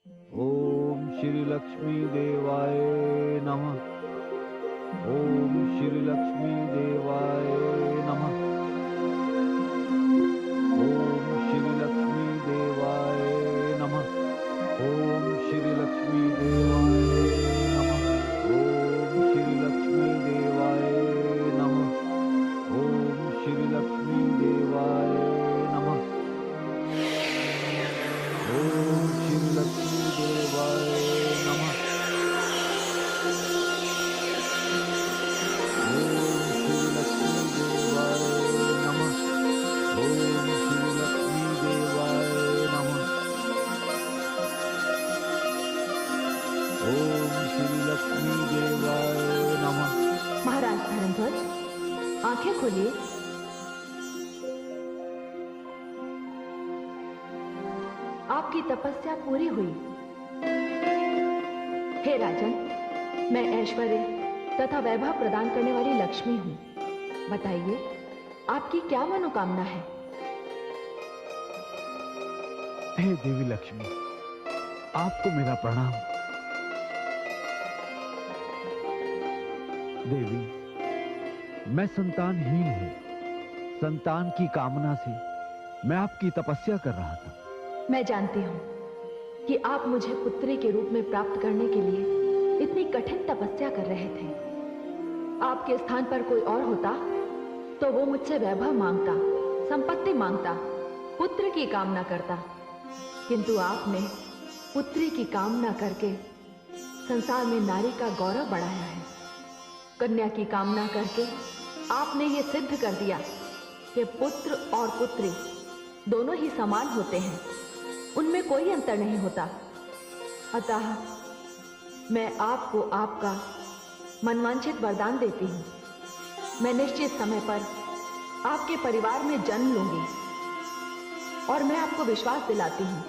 ओम श्री लक्ष्मी देवाय नमः। ओम श्री लक्ष्मी देवाय नमः। ओम श्री लक्ष्मी देवाय नमः। ओम श्री लक्ष्मी देवाय नमः। ओम श्री लक्ष्मी देवाय नमः। ओम श्री लक्ष्मी देवाय नमः। ओम श्री लक्ष्मी देवाय नमः। ओम श्री लक्ष्मी देवाय नमः। ओम श्री लक्ष्मी देवाय नमः। ओम श्री लक्ष्मी देवाय नमः। महाराज धर्मध्वज, आंखें खोलिए। आपकी तपस्या पूरी हुई। हे राजन, मैं ऐश्वर्य तथा वैभव प्रदान करने वाली लक्ष्मी हूं। बताइए, आपकी क्या मनोकामना है? हे देवी लक्ष्मी, आपको मेरा प्रणाम। देवी, मैं संतानहीन हूं। संतान की कामना से मैं आपकी तपस्या कर रहा था। मैं जानती हूं कि आप मुझे पुत्री के रूप में प्राप्त करने के लिए इतनी कठिन तपस्या कर रहे थे। आपके स्थान पर कोई और होता तो वो मुझसे वैभव मांगता, संपत्ति मांगता, पुत्र की कामना करता। किंतु आपने पुत्री की कामना करके संसार में नारी का गौरव बढ़ाया है। कन्या की कामना करके आपने ये सिद्ध कर दिया कि पुत्र और पुत्री दोनों ही समान होते हैं, उनमें कोई अंतर नहीं होता। अतः मैं आपको आपका मनवांछित वरदान देती हूं। मैं निश्चित समय पर आपके परिवार में जन्म लूंगी और मैं आपको विश्वास दिलाती हूं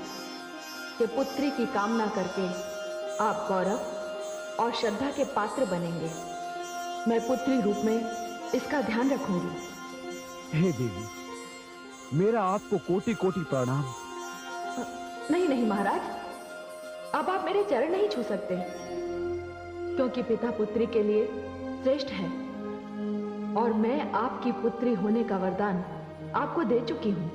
कि पुत्री की कामना करके आप गौरव और श्रद्धा के पात्र बनेंगे। मैं पुत्री रूप में इसका ध्यान रखूंगी। हे देवी, मेरा आपको कोटि कोटि प्रणाम। नहीं नहीं महाराज, अब आप मेरे चरण नहीं छू सकते, क्योंकि पिता पुत्री के लिए श्रेष्ठ है और मैं आपकी पुत्री होने का वरदान आपको दे चुकी हूं।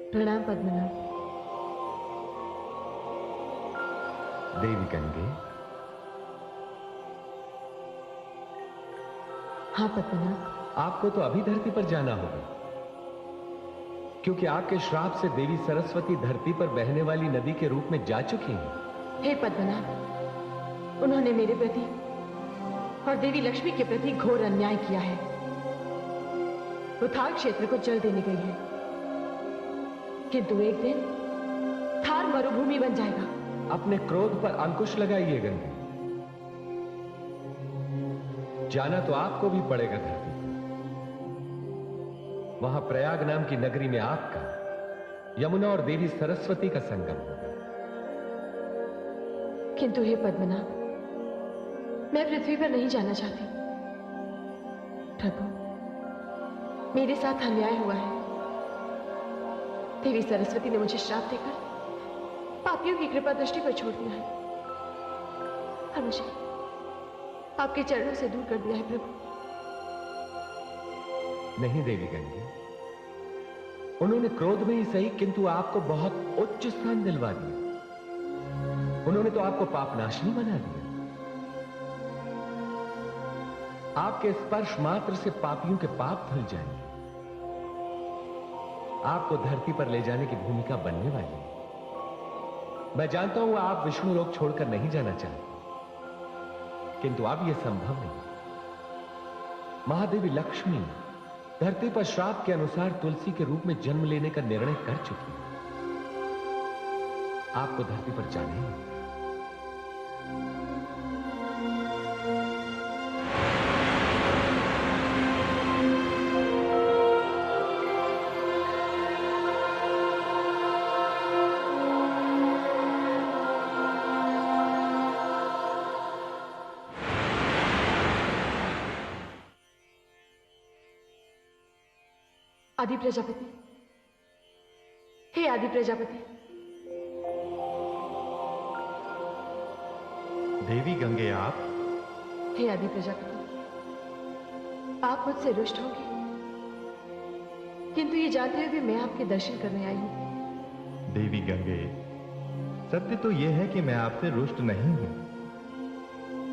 प्रणाम पद्मनाभ। देवी गंगे। हाँ पद्मनाभ। आपको तो अभी धरती पर जाना होगा, क्योंकि आपके श्राप से देवी सरस्वती धरती पर बहने वाली नदी के रूप में जा चुकी हैं। हे पद्मनाभ, उन्होंने मेरे प्रति और देवी लक्ष्मी के प्रति घोर अन्याय किया है। वो थार क्षेत्र को जल देने गई है, किंतु एक दिन थार मरुभूमि बन जाएगा। अपने क्रोध पर अंकुश लगाइए गंगे। जाना तो आपको भी पड़ेगा धरती पर। वहां प्रयाग नाम की नगरी में आपका यमुना और देवी सरस्वती का संगम होगा। किंतु हे पद्मनाभ, मैं पृथ्वी पर नहीं जाना चाहती। प्रभु, मेरे साथ अन्याय हुआ है। देवी सरस्वती ने मुझे श्राप देकर पापियों की कृपा दृष्टि पर छोड़ दिया है और मुझे आपके चरणों से दूर कर दिया है प्रभु। नहीं देवी गंगे, उन्होंने क्रोध में ही सही, किंतु आपको बहुत उच्च स्थान दिलवा दिया। उन्होंने तो आपको पापनाशनी बना दिया। आपके स्पर्श मात्र से पापियों के पाप धुल जाएंगे। आपको धरती पर ले जाने की भूमिका बनने वाली है। मैं जानता हूं आप विष्णु लोक छोड़कर नहीं जाना चाहते, किंतु अब यह संभव नहीं। महादेवी लक्ष्मी धरती पर श्राप के अनुसार तुलसी के रूप में जन्म लेने का निर्णय कर चुकी है। आपको धरती पर जाना ही आदि प्रजापति, हे आदि प्रजापति। देवी गंगे आप? हे आदि प्रजापति, आप मुझसे रुष्ट होंगे, किंतु ये जानते हुए भी मैं आपके दर्शन करने आई हूं। देवी गंगे, सत्य तो यह है कि मैं आपसे रुष्ट नहीं हूं।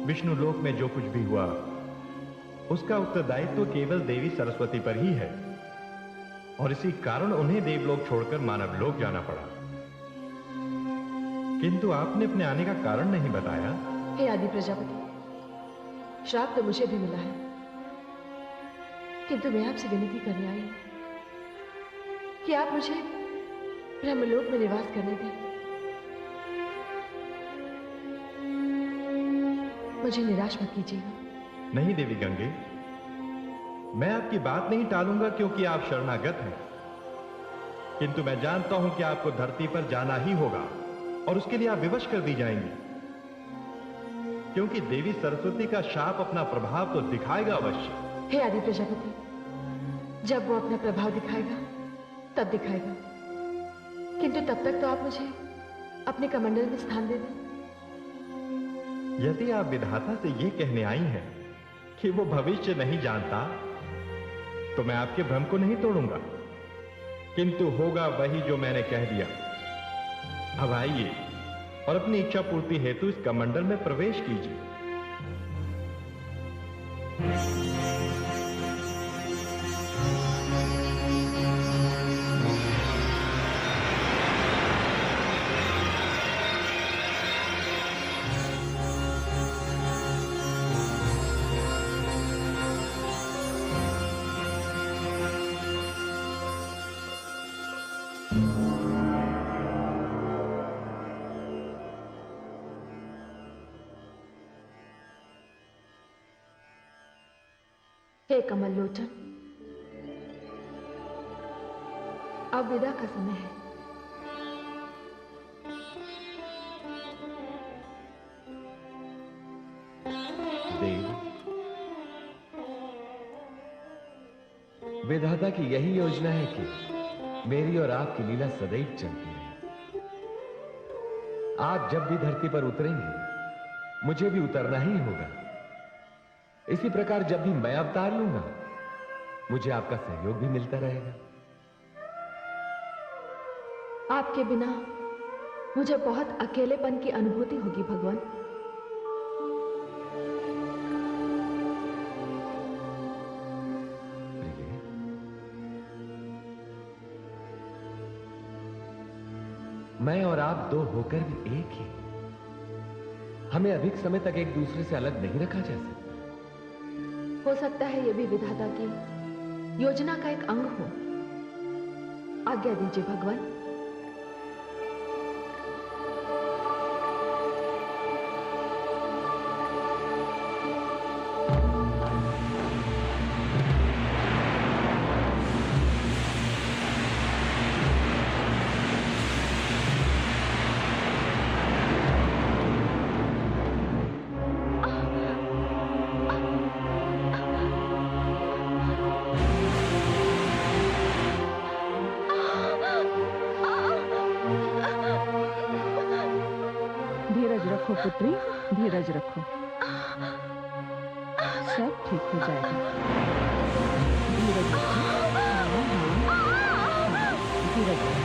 विष्णु लोक में जो कुछ भी हुआ उसका उत्तरदायित्व तो केवल देवी सरस्वती पर ही है, और इसी कारण उन्हें देवलोक छोड़कर मानव लोक जाना पड़ा। किंतु आपने अपने आने का कारण नहीं बताया। हे आदि प्रजापति, श्राप तो मुझे भी मिला है, किंतु मैं आपसे विनती करने आई हूं कि आप मुझे ब्रह्मलोक में निवास करने दें। मुझे निराश मत कीजिएगा। नहीं देवी गंगे, मैं आपकी बात नहीं टालूंगा क्योंकि आप शरणागत हैं, किंतु मैं जानता हूं कि आपको धरती पर जाना ही होगा और उसके लिए आप विवश कर दी जाएंगी, क्योंकि देवी सरस्वती का शाप अपना प्रभाव तो दिखाएगा अवश्य। हे आदि प्रजापति, जब वो अपना प्रभाव दिखाएगा तब दिखाएगा, किंतु तब तक तो आप मुझे अपने कमंडल में स्थान दे दें। यदि आप विधाता से यह कहने आई हैं कि वो भविष्य नहीं जानता, तो मैं आपके भ्रम को नहीं तोड़ूंगा, किंतु होगा वही जो मैंने कह दिया। अब आइए और अपनी इच्छा पूर्ति हेतु इस कमंडल में प्रवेश कीजिए। हे कमल लोचन, अब विदा का समय है। देव, विधाता की यही योजना है कि मेरी और आपकी लीला सदैव चलती रहे। आप जब भी धरती पर उतरेंगे, मुझे भी उतरना ही होगा। इसी प्रकार जब भी मैं अवतार लूंगा, मुझे आपका सहयोग भी मिलता रहेगा। आपके बिना मुझे बहुत अकेलेपन की अनुभूति होगी भगवान। मैं और आप दो होकर भी एक ही, हमें अधिक समय तक एक दूसरे से अलग नहीं रखा जा सकता। हो सकता है यह भी विधाता की योजना का एक अंग हो। आज्ञा दीजिए भगवान। रखो पुत्री, धीरज रखो, सब ठीक हो जाएगा। धीरज रखो, धीरज रखो।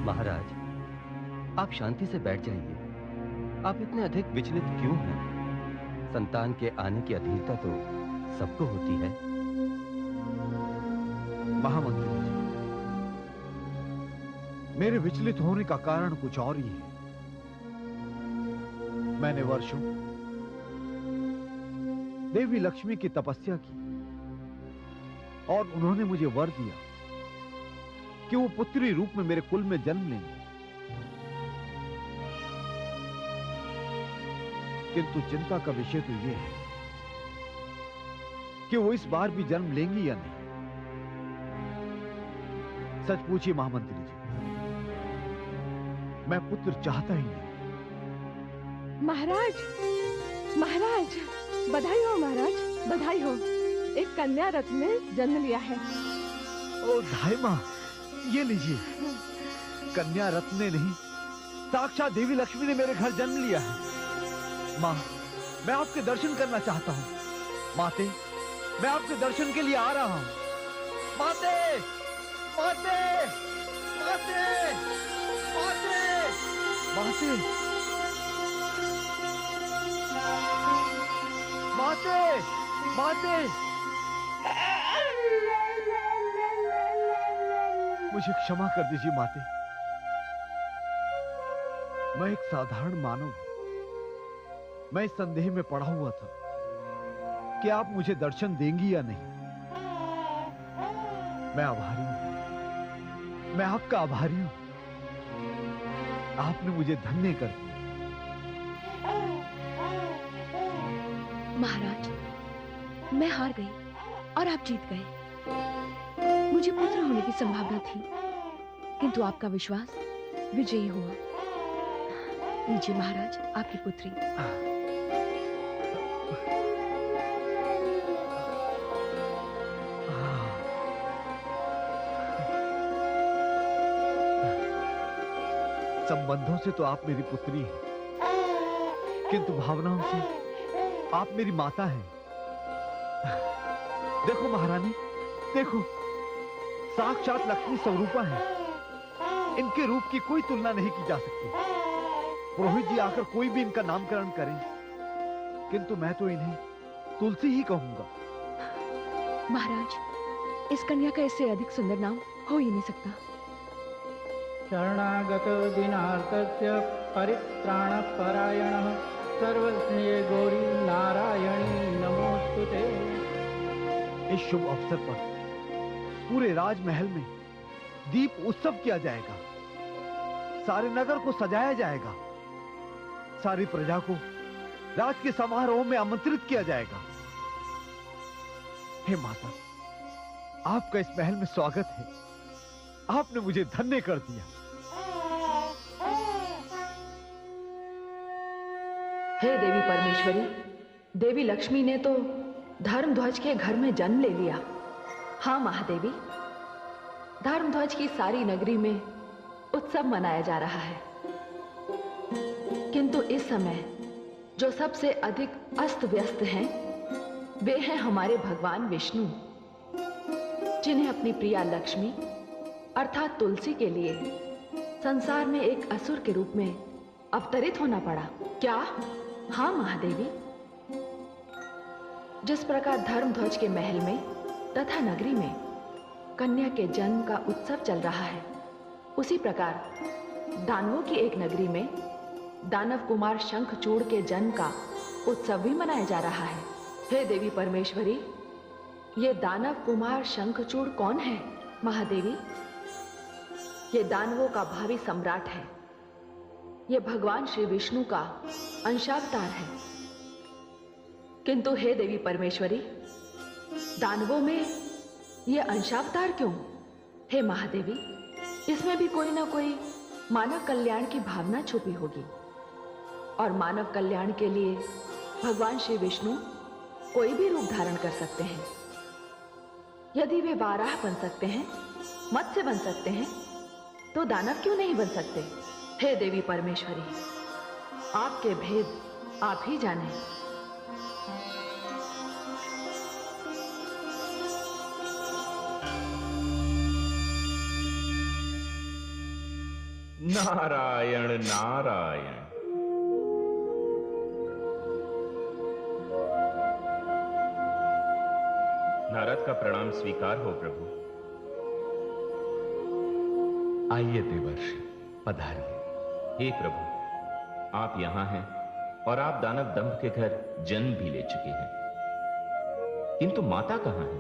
महाराज, आप शांति से बैठ जाइए। आप इतने अधिक विचलित क्यों हैं? संतान के आने की अधीरता तो सबको होती है। महामंत्री जी, मेरे विचलित होने का कारण कुछ और ही है। मैंने वर्षों देवी लक्ष्मी की तपस्या की और उन्होंने मुझे वर दिया कि वो पुत्री रूप में मेरे कुल में जन्म लेंगे, किंतु चिंता का विषय तो यह है कि वो इस बार भी जन्म लेंगी या नहीं। सच पूछिए महामंत्री जी, मैं पुत्र चाहता ही नहीं। महाराज, महाराज, बधाई हो महाराज, बधाई हो। एक कन्या रत्न ने जन्म लिया है। ओ धाई माँ, ये लीजिए। कन्या रत्न ने नहीं, साक्षात देवी लक्ष्मी ने मेरे घर जन्म लिया है। माँ, मैं आपके दर्शन करना चाहता हूँ। माते, मैं आपके दर्शन के लिए आ रहा हूँ। माते, माते, माते, माते, माते, माते, माते। मुझे क्षमा कर दीजिए माते। मैं एक साधारण मानव हूं। मैं इस संदेह में पड़ा हुआ था कि आप मुझे दर्शन देंगी या नहीं। मैं आभारी हूं, मैं आपका आभारी हूं। आपने मुझे धन्य कर दिया। महाराज, मैं हार गई और आप जीत गए। मुझे पुत्र होने की संभावना थी, किंतु आपका विश्वास विजयी हुआ। लीजिए महाराज, आपकी पुत्री। संबंधों से तो आप मेरी पुत्री हैं, किंतु भावनाओं से आप मेरी माता हैं। देखो महारानी, देखो, साक्षात लक्ष्मी स्वरूपा है। इनके रूप की कोई तुलना नहीं की जा सकती। पुरोहित जी आकर कोई भी इनका नामकरण करें, किंतु मैं तो इन्हें तुलसी ही कहूंगा। महाराज, इस कन्या का इससे अधिक सुंदर नाम हो ही नहीं सकता। शरणागत दीनार्तस्य परित्राणपरायणः सर्वस्नेह गौरी नारायणी नमोस्तुते। इस शुभ अवसर पर पूरे राजमहल में दीप उत्सव किया जाएगा। सारे नगर को सजाया जाएगा। सारी प्रजा को राज के समारोह में आमंत्रित किया जाएगा। हे माता, आपका इस महल में स्वागत है। आपने मुझे धन्य कर दिया। हे देवी परमेश्वरी, देवी लक्ष्मी ने तो धर्मध्वज के घर में जन्म ले लिया। हाँ महादेवी, धर्मध्वज की सारी नगरी में उत्सव मनाया जा रहा है, किंतु इस समय जो सबसे अधिक अस्त व्यस्त हैं, वे हैं हमारे भगवान विष्णु, जिन्हें अपनी प्रिया लक्ष्मी अर्थात तुलसी के लिए संसार में एक असुर के रूप में अवतरित होना पड़ा। क्या? हाँ महादेवी, जिस प्रकार धर्मध्वज के महल में तथा नगरी में कन्या के जन्म का उत्सव चल रहा है, उसी प्रकार दानवों की एक नगरी में दानव कुमार शंखचूड़ के जन्म का उत्सव भी मनाया जा रहा है। हे देवी परमेश्वरी, ये दानव कुमार शंखचूड़ कौन है? महादेवी, ये दानवों का भावी सम्राट है। ये भगवान श्री विष्णु का अंशावतार है। किंतु हे देवी परमेश्वरी, दानवों में ये अंशावतार क्यों? हे महादेवी, इसमें भी कोई ना कोई मानव कल्याण की भावना छुपी होगी, और मानव कल्याण के लिए भगवान श्री विष्णु कोई भी रूप धारण कर सकते हैं। यदि वे वाराह बन सकते हैं, मत्स्य बन सकते हैं, तो दानव क्यों नहीं बन सकते? हे देवी परमेश्वरी, आपके भेद आप ही जाने। नारायण नारायण। नारद का प्रणाम स्वीकार हो प्रभु। आइए देवर्षि, पधारिए। हे प्रभु, आप यहां हैं और आप दानव दंभ के घर जन्म भी ले चुके हैं, किंतु माता कहां है?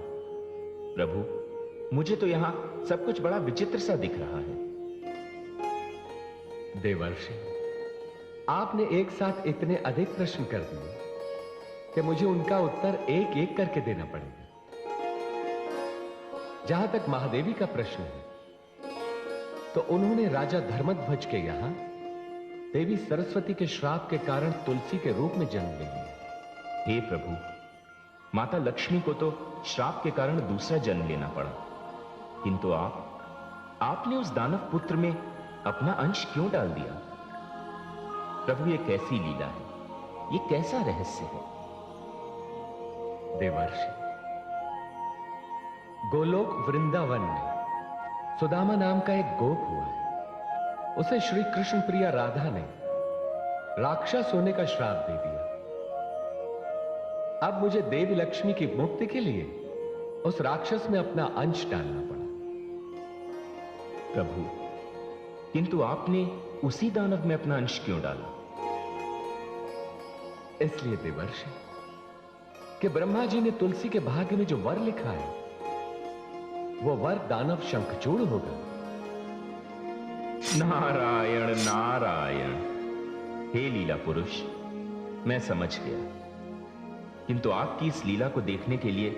प्रभु, मुझे तो यहां सब कुछ बड़ा विचित्र सा दिख रहा है। देवर्षि, आपने एक साथ इतने अधिक प्रश्न कर दिए कि मुझे उनका उत्तर एक एक करके देना पड़ेगा। जहां तक महादेवी का प्रश्न है, तो उन्होंने राजा धर्मध्वज के यहां देवी सरस्वती के श्राप के कारण तुलसी के रूप में जन्म ले लिया। हे प्रभु, माता लक्ष्मी को तो श्राप के कारण दूसरा जन्म लेना पड़ा, किंतु आपने उस दानव पुत्र में अपना अंश क्यों डाल दिया? प्रभु, ये कैसी लीला है? ये कैसा रहस्य है? देवर्षि, गोलोक वृंदावन में सुदामा नाम का एक गोप हुआ है। उसे श्री कृष्ण प्रिया राधा ने राक्षस होने का श्राप दे दिया। अब मुझे देवी लक्ष्मी की मुक्ति के लिए उस राक्षस में अपना अंश डालना पड़ा। प्रभु, किंतु आपने उसी दानव में अपना अंश क्यों डाला? इसलिए देवर्षि कि ब्रह्मा जी ने तुलसी के भाग्य में जो वर लिखा है, वो वर दानव शंखचूड़ होगा। नारायण नारायण। हे लीला पुरुष, मैं समझ गया, किंतु आपकी इस लीला को देखने के लिए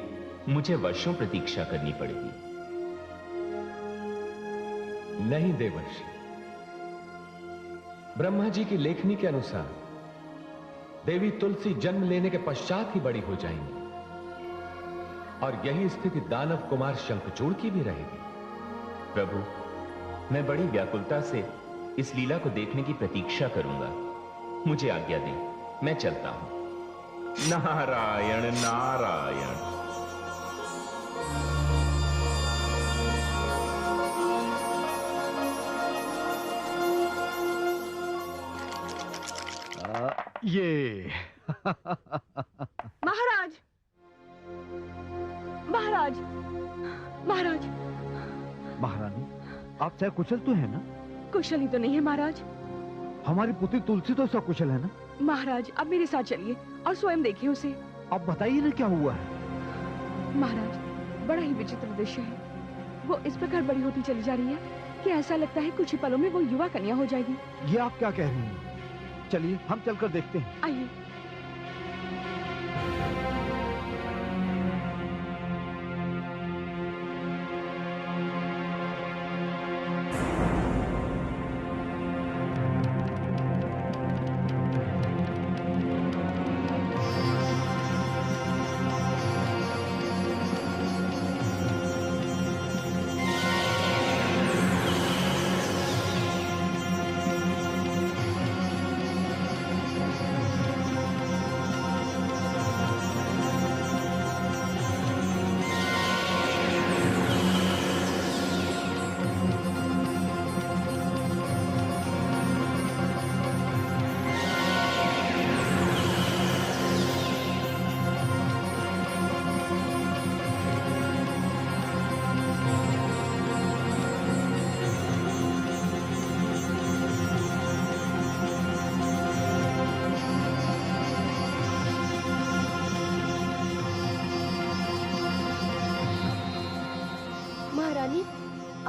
मुझे वर्षों प्रतीक्षा करनी पड़ेगी। नहीं देवर्षि, ब्रह्मा जी की लेखनी के अनुसार देवी तुलसी जन्म लेने के पश्चात ही बड़ी हो जाएंगी, और यही स्थिति दानव कुमार शंखचूड़ की भी रहेगी। प्रभु, मैं बड़ी व्याकुलता से इस लीला को देखने की प्रतीक्षा करूंगा। मुझे आज्ञा दें, मैं चलता हूं। नारायण नारायण। ये महाराज, महाराज, महाराज। महारानी, आप चाहे कुशल तो है ना? कुशल ही तो नहीं है महाराज। हमारी पुत्री तुलसी तो सकुशल है ना? महाराज, अब मेरे साथ चलिए और स्वयं देखिए उसे। अब बताइए ना क्या हुआ है? महाराज, बड़ा ही विचित्र दृश्य है। वो इस प्रकार बड़ी होती चली जा रही है कि ऐसा लगता है कुछ ही पलों में वो युवा कन्या हो जाएगी। ये आप क्या कह रही हैं? चलिए हम चलकर देखते हैं। आइए।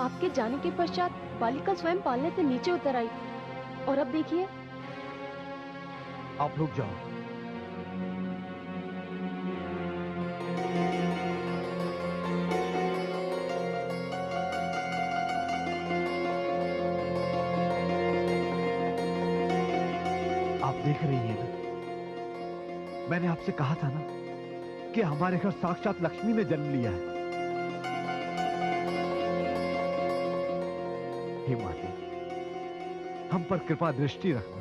आपके जाने के पश्चात बालिका स्वयं पालने से नीचे उतर आई, और अब देखिए। आप रुक जाओ। आप देख रही हैं ना, मैंने आपसे कहा था ना कि हमारे घर साक्षात लक्ष्मी ने जन्म लिया है। हे माते, हम पर कृपा दृष्टि रखना।